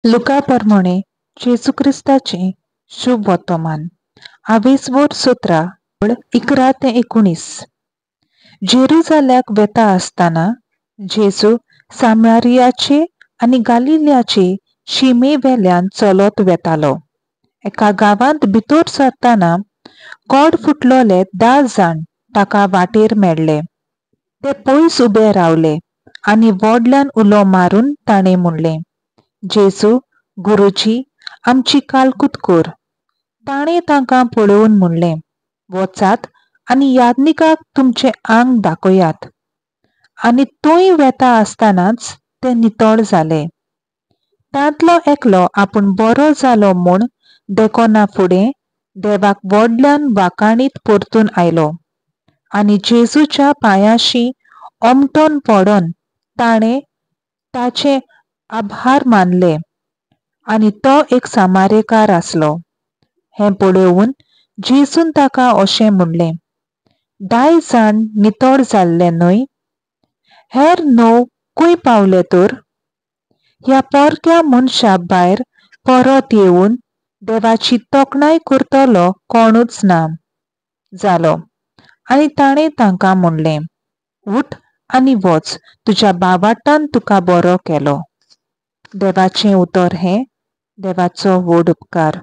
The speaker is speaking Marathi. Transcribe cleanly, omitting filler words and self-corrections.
लुका प्रमाणे जेजू क्रिस्ताचे शुभ वर्तमान 20 17 11 ते 19. जेरुजाल्याक वेता आसतना जेजू सामारियाचे आनी गालिल्याचे शिमे वेल्यान चलत वेतालो. एका गांवांत भितर सरतना कोड फुटलोले 10 जाण ताका वाटेर मेळ्ळे. ते पयस उबे रावले आनी व्हडल्यान उलो मारून ताणें म्हणलें, जेजू, गुरुजी, आमची कालकूत कर. ताणें तांकां पळोवन म्हणलें, वचात आनी याज्ञिकाक तुमचें आंग दाखयात. आनी थंय वेता आसतनाच ते नितळ जाले. तांतलो एकलो आपूण बरो जालो म्हूण देकोना फुडें देवाक व्हडल्यान वाखाणीत परतून आयलो. आनी जेजूच्या पांयाशी ओमटोन पडोन ताणें ताचे आभार मानले. आनी तो एक सामारेकार आसलो. हें पळोवन जेजून ताका अशें म्हणलें, 10 जाण नितळ जाल्ले न्हय? हेर 9 खंय पावले तर? ह्या पोरक्या मनशा भायर परत येवन देवाची तोखणाय करतलो कोणूच ना जालो. आनी ताणें तांकां म्हणलें, उठ आनी वच, तुज्या बाबाटान तुका बरो केलो. देवाचें उतर हें. देवाचो व्हड उपकार.